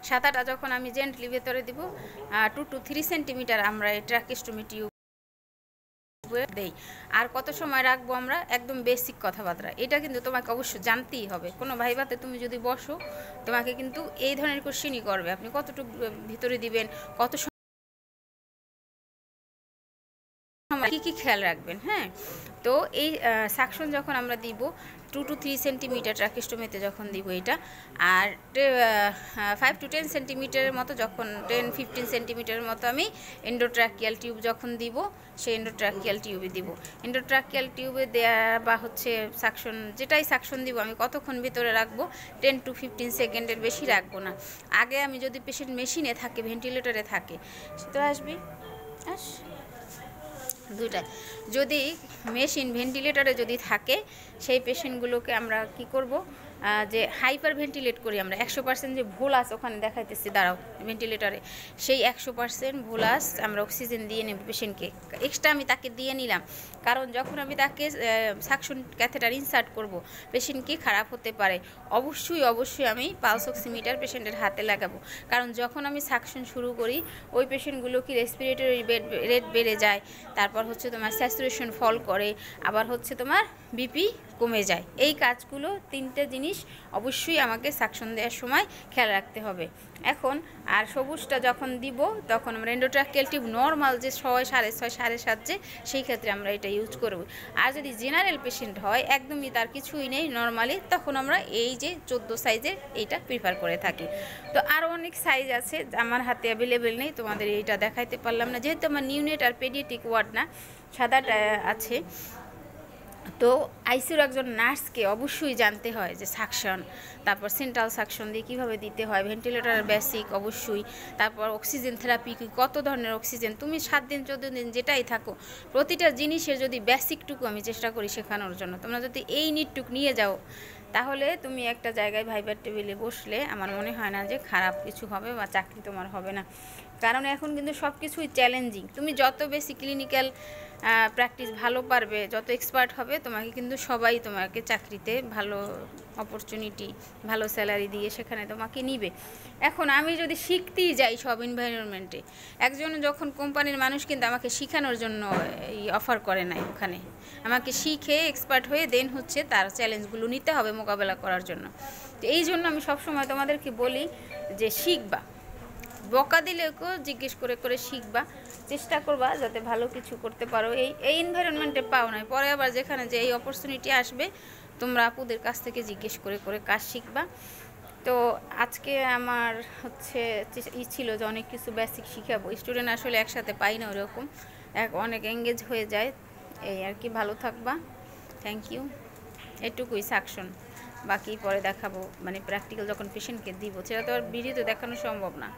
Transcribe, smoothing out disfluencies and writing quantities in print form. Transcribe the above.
সাঁতারটা যখন আমি জেন্টলি ভেতরে দিব 2 to 3 সেন্টিমিটার আমরা এই ট্রাকিস্টোমি টিউব দেই। আর কত সময় রাখবো আমরা, একদম বেসিক কথাবার্তা, এটা কিন্তু তোমাকে অবশ্যই জানতেই হবে। কোনো ভাইবাতে তুমি যদি বসো, তোমাকে কিন্তু এই ধরনের কোশ্চেনই করবে, আপনি কতটুকু ভিতরে দিবেন, কত কি কি খেয়াল রাখবেন। হ্যাঁ, তো এই সাকশন যখন আমরা দিব 2 to 3 সেন্টিমিটার ট্রাকিস্টোমিতে যখন দিব এটা, আর 5 to 10 সেন্টিমিটারের মতো, যখন 10-15 সেন্টিমিটারের মতো আমি এন্ডোট্রাকিয়াল টিউব যখন দিব, সেই এন্ডোট্রাকিয়াল টিউবে দিব। এন্ডোট্রাকিয়াল টিউবে দেয়া বা হচ্ছে সাকশন, যেটাই সাকশন দিব আমি কতক্ষণ ভিতরে রাখবো, 10 to 15 সেকেন্ডের বেশি রাখবো না। আগে আমি যদি পেশেন্ট মেশিনে থাকে, ভেন্টিলেটরে থাকে, তো আসবি দুইটাই, যদি মেশিন ভেন্টিলেটরে যদি থাকে, সেই পেশেন্টগুলোকে আমরা কি করব, যে হাইপার ভেন্টিলেট করি আমরা। 100% যে ভোলাস ওখানে দেখাইতেছি, দাঁড়াও, ভেন্টিলেটরে সেই 100% ভোলাস আমরা অক্সিজেন দিয়ে নেব পেশেন্টকে, এক্সট্রা আমি তাকে দিয়ে নিলাম। কারণ যখন আমি তাকে সাকশন ক্যাথেটার ইনসার্ট করব, পেশেন্ট কি খারাপ হতে পারে, অবশ্যই আমি পালস অক্সিমিটার পেশেন্টের হাতে লাগাবো। কারণ যখন আমি সাকশন শুরু করি, ওই পেশেন্টগুলো কি রেসপিরেটরি রেট বেড়ে যায়, তারপর হচ্ছে তোমার স্যাচুরেশন ফল করে, আবার হচ্ছে তোমার বিপি কমে যায়। এই কাজগুলো 3টে জিনিস অবশ্যই আমাকে সাকশন দেওয়ার সময় খেয়াল রাখতে হবে। এখন আর সবুজটা যখন দিব, তখন আমরা এন্ডোট্রাকিয়াল টিউব নর্মাল যে 6, 6.5, 7.5 যে, সেই ক্ষেত্রে আমরা এটা ইউজ করব। আর যদি জেনারেল পেশেন্ট হয়, একদমই তার কিছুই নেই নর্মালি, তখন আমরা এই যে 14 সাইজের এইটা প্রিফার করে থাকি। তো আরও অনেক সাইজ আছে, আমার হাতে অ্যাভেলেবেল নেই, তোমাদের এইটা দেখাইতে পারলাম না, যেহেতু আমার নিউনেট আর পেডিয়াট্রিক ওয়ার্ড না, সাদাটা আছে। তো আইসিইউর একজন নার্সকে অবশ্যই জানতে হয় যে সাকশন, তারপর সেন্ট্রাল সাকশন দিয়ে কীভাবে দিতে হয়, ভেন্টিলেটর বেসিক অবশ্যই, তারপর অক্সিজেন থেরাপি কত ধরনের অক্সিজেন, তুমি 7 দিন 14 দিন যেটাই থাকো, প্রতিটা জিনিসের যদি বেসিকটুকু আমি চেষ্টা করি শেখানোর জন্য, তোমরা যদি এই নিটটুক নিয়ে যাও, তাহলে তুমি একটা জায়গায় ভাইবার টেবিলে বসলে আমার মনে হয় না যে খারাপ কিছু হবে বা চাকরি তোমার হবে না। কারণ এখন কিন্তু সব কিছুই চ্যালেঞ্জিং, তুমি যত বেশি ক্লিনিক্যাল প্র্যাকটিস ভালো পারবে, যত এক্সপার্ট হবে, তোমাকে কিন্তু সবাই তোমাকে চাকরিতে ভালো অপরচুনিটি, ভালো স্যালারি দিয়ে সেখানে তোমাকে নিবে। এখন আমি যদি শিখতেই যাই সব এনভায়রনমেন্টে, একজন যখন কোম্পানির মানুষ কিন্তু আমাকে শেখানোর জন্য অফার করে নাই, ওখানে আমাকে শিখে এক্সপার্ট হয়ে দেন হচ্ছে তার চ্যালেঞ্জগুলো নিতে হবে মোকাবেলা করার জন্য। তো এই জন্য আমি সবসময় তোমাদেরকে বলি যে শিখবা, বকা দিলেও জিজ্ঞেস করে করে শিখবা, চেষ্টা করবা যাতে ভালো কিছু করতে পারো। এই এনভায়রনমেন্টে পাও না, পরে আবার যেখানে যে এই অপরচুনিটি আসবে, তোমরা আপুদের কাছ থেকে জিজ্ঞেস করে করে কাজ শিখবা। তো আজকে আমার হচ্ছে ছিল যে অনেক কিছু বেসিক শিখাবো, স্টুডেন্ট আসলে একসাথে পাই না ওরকম, অনেক এঙ্গেজ হয়ে যায়, এই আর কি। ভালো থাকবা, থ্যাংক ইউ। এটুকুই সাকশন, বাকি পরে দেখাবো, মানে প্র্যাকটিক্যাল যখন পেশেন্টকে দিব, সেটা তো আর ভিডিওতে দেখানো সম্ভব না।